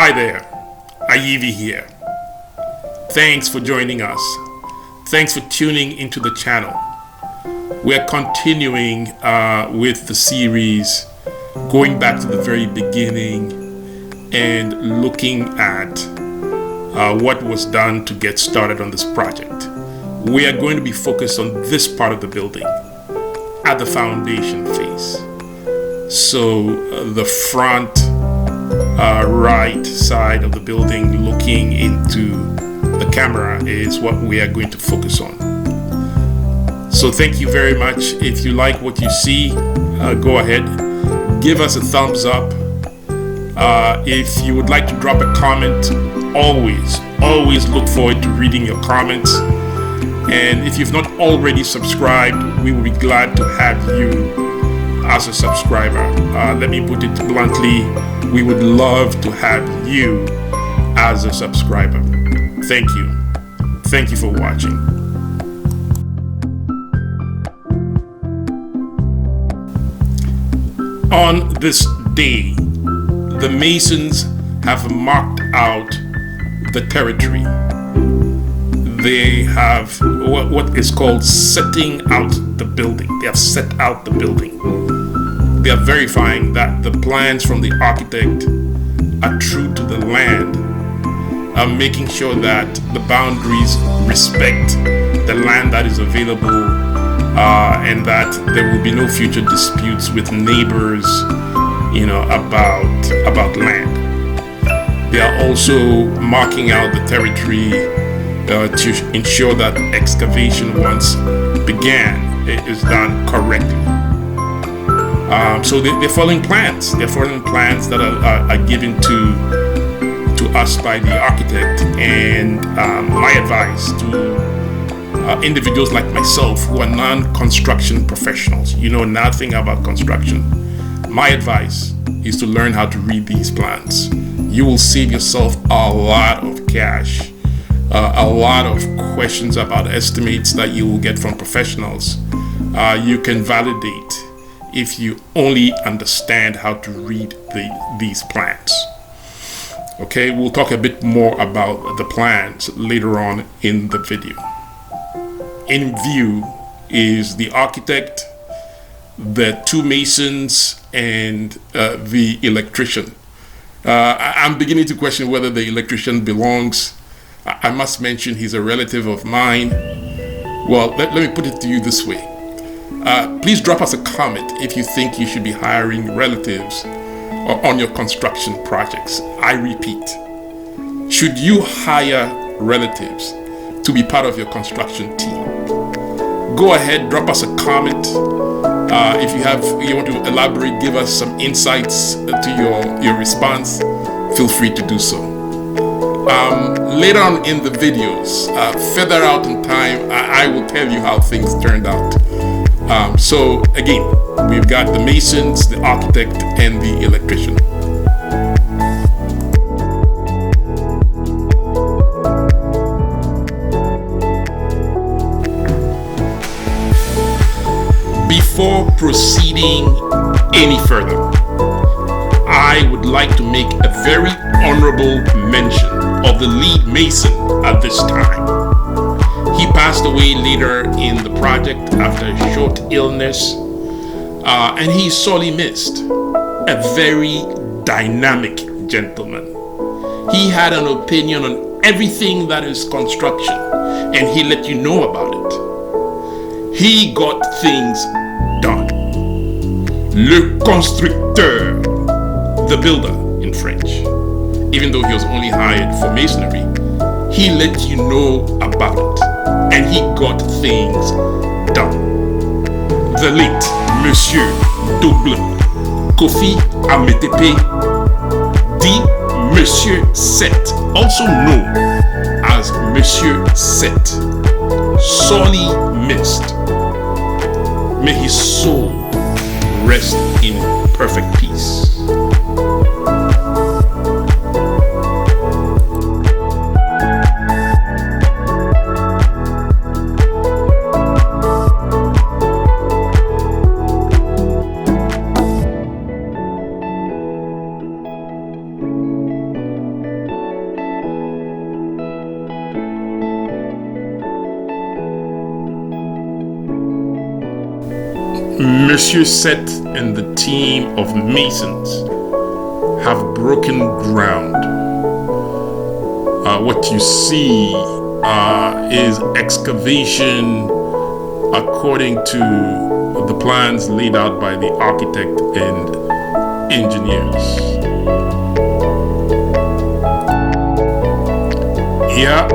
Hi there, Ayivi here. Thanks for joining us. Thanks for tuning into the channel. We're continuing with the series, going back to the very beginning and looking at what was done to get started on this project. We are going to be focused on this part of the building at the foundation phase. So the front right side of the building looking into the camera is what we are going to focus on. So thank you very much. If you like what you see, go ahead, give us a thumbs up. If you would like to drop a comment, always look forward to reading your comments. And if you've not already subscribed, we will be glad to have you as a subscriber. Let me put it bluntly, we would love to have you as a subscriber. Thank you. Thank you for watching. On this day, the Masons have marked out the territory. They have what is called setting out the building. They have set out the building. They are verifying that the plans from the architect are true to the land, making sure that the boundaries respect the land that is available, and that there will be no future disputes with neighbors, about land. They are also marking out the territory to ensure that excavation once began is done correctly. So they're following plans. They're following plans that are given to us by the architect. And my advice to individuals like myself who are non-construction professionals, you know nothing about construction, my advice is to learn how to read these plans. You will save yourself a lot of cash. A lot of questions about estimates that you will get from professionals. You can validate if you only understand how to read these plans. Okay, we'll talk a bit more about the plans later on in the video. In view is the architect, the two masons, and the electrician. I'm beginning to question whether the electrician belongs. I must mention he's a relative of mine. Well, let me put it to you this way. Please drop us a comment if you think you should be hiring relatives on your construction projects. I repeat, should you hire relatives to be part of your construction team? Go ahead, drop us a comment. If you want to elaborate, give us some insights to your response, feel free to do so. Later on in the videos, further out in time, I will tell you how things turned out. So again, we've got the masons, the architect, and the electrician. Before proceeding any further, I would like to make a very honorable mention of the lead mason at this time. He passed away later in the project after a short illness, and he is sorely missed. A very dynamic gentleman. He had an opinion on everything that is construction, and he let you know about it. He got things done. Le constructeur, the builder in French. Even though he was only hired for masonry, he let you know about it, and he got things done. The late Monsieur Double Kofi Ametepe, dit Monsieur Set, also known as Monsieur Set, sorely missed. May his soul rest in perfect peace. Monsieur Set and the team of masons have broken ground. What you see is excavation according to the plans laid out by the architect and engineers. Here,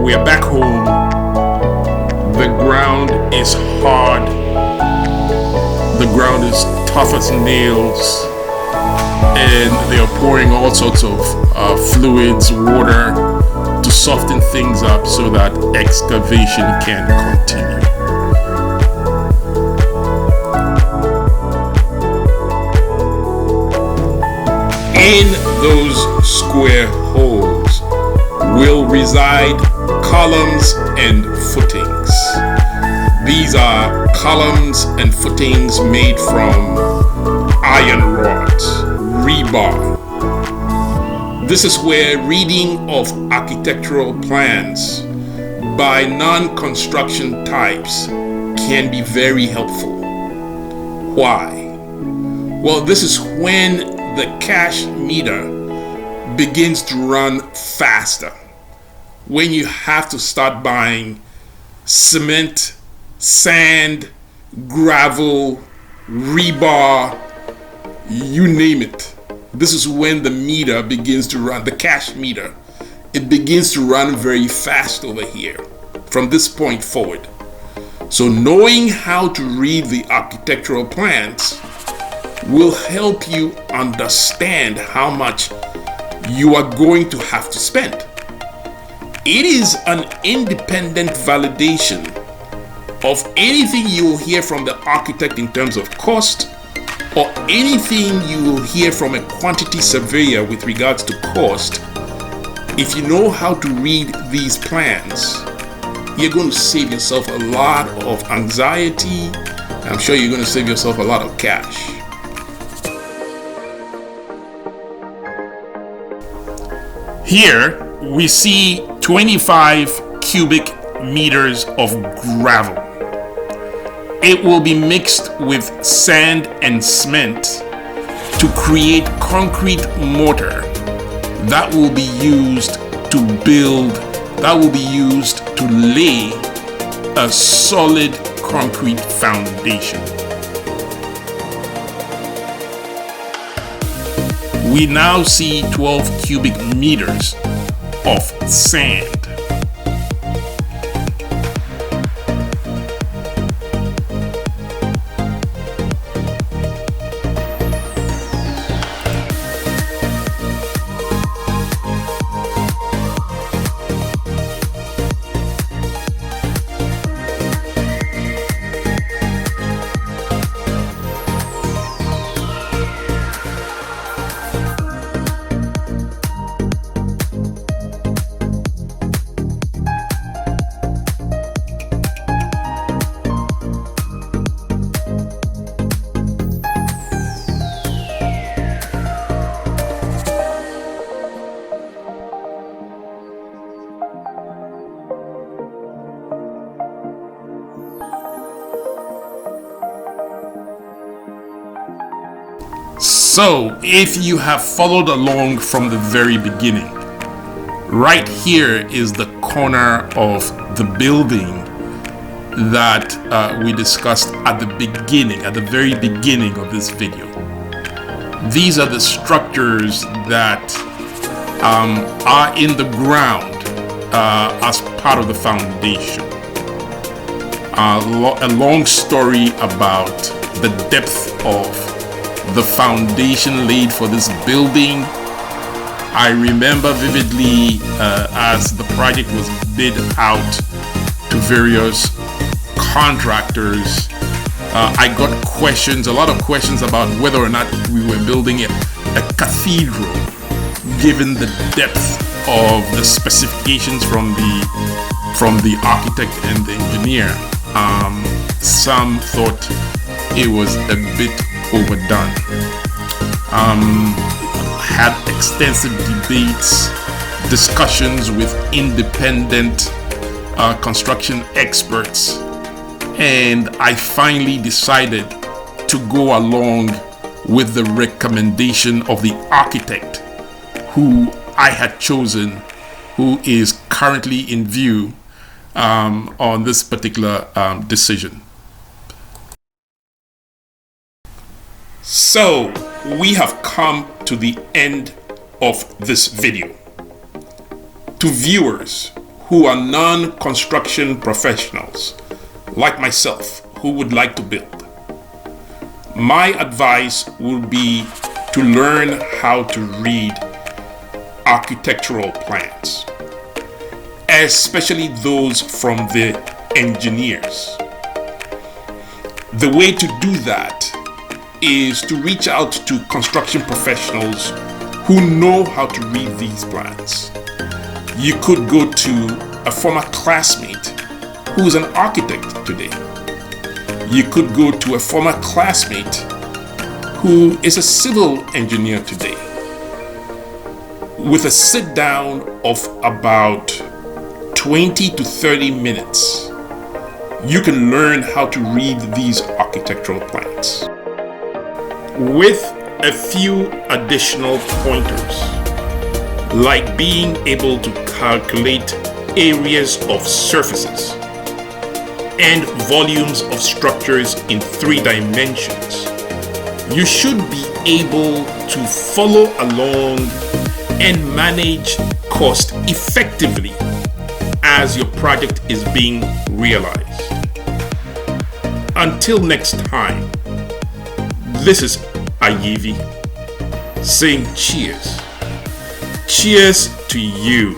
we're back home. The ground is hard. The ground is tough as nails. And they are pouring all sorts of fluids, water, to soften things up so that excavation can continue. In those square holes will reside columns and footings. These are columns and footings made from iron rods, rebar. This is where reading of architectural plans by non-construction types can be very helpful. Why? Well, this is when the cash meter begins to run faster. When you have to start buying cement, sand, gravel, rebar, you name it. This is when the meter begins to run, the cash meter. It begins to run very fast over here from this point forward. So knowing how to read the architectural plans will help you understand how much you are going to have to spend. It is an independent validation of anything you will hear from the architect in terms of cost, or anything you will hear from a quantity surveyor with regards to cost. If you know how to read these plans, you're going to save yourself a lot of anxiety. I'm sure you're going to save yourself a lot of cash. Here we see 25 cubic meters of gravel. It will be mixed with sand and cement to create concrete mortar that will be used to build, that will be used to lay a solid concrete foundation. We now see 12 cubic meters of sand. So, if you have followed along from the very beginning, right here is the corner of the building that we discussed at the beginning, at the very beginning of this video. These are the structures that are in the ground as part of the foundation. A long story about the depth of the foundation laid for this building. I remember vividly as the project was bid out to various contractors. I got questions, a lot of questions about whether or not we were building a cathedral, given the depth of the specifications from the architect and the engineer. Some thought it was a bit overdone. Had extensive debates, discussions with independent construction experts, and I finally decided to go along with the recommendation of the architect who I had chosen, who is currently in view on this particular decision. So we have come to the end of this video. To viewers who are non-construction professionals like myself who would like to build, my advice would be to learn how to read architectural plans, especially those from the engineers. The way to do that is to reach out to construction professionals who know how to read these plans. You could go to a former classmate who is an architect today. You could go to a former classmate who is a civil engineer today. With a sit down of about 20 to 30 minutes, you can learn how to read these architectural plans. With a few additional pointers, like being able to calculate areas of surfaces and volumes of structures in 3 dimensions, you should be able to follow along and manage cost effectively as your project is being realized. Until next time, this is Ayivi saying cheers. Cheers to you.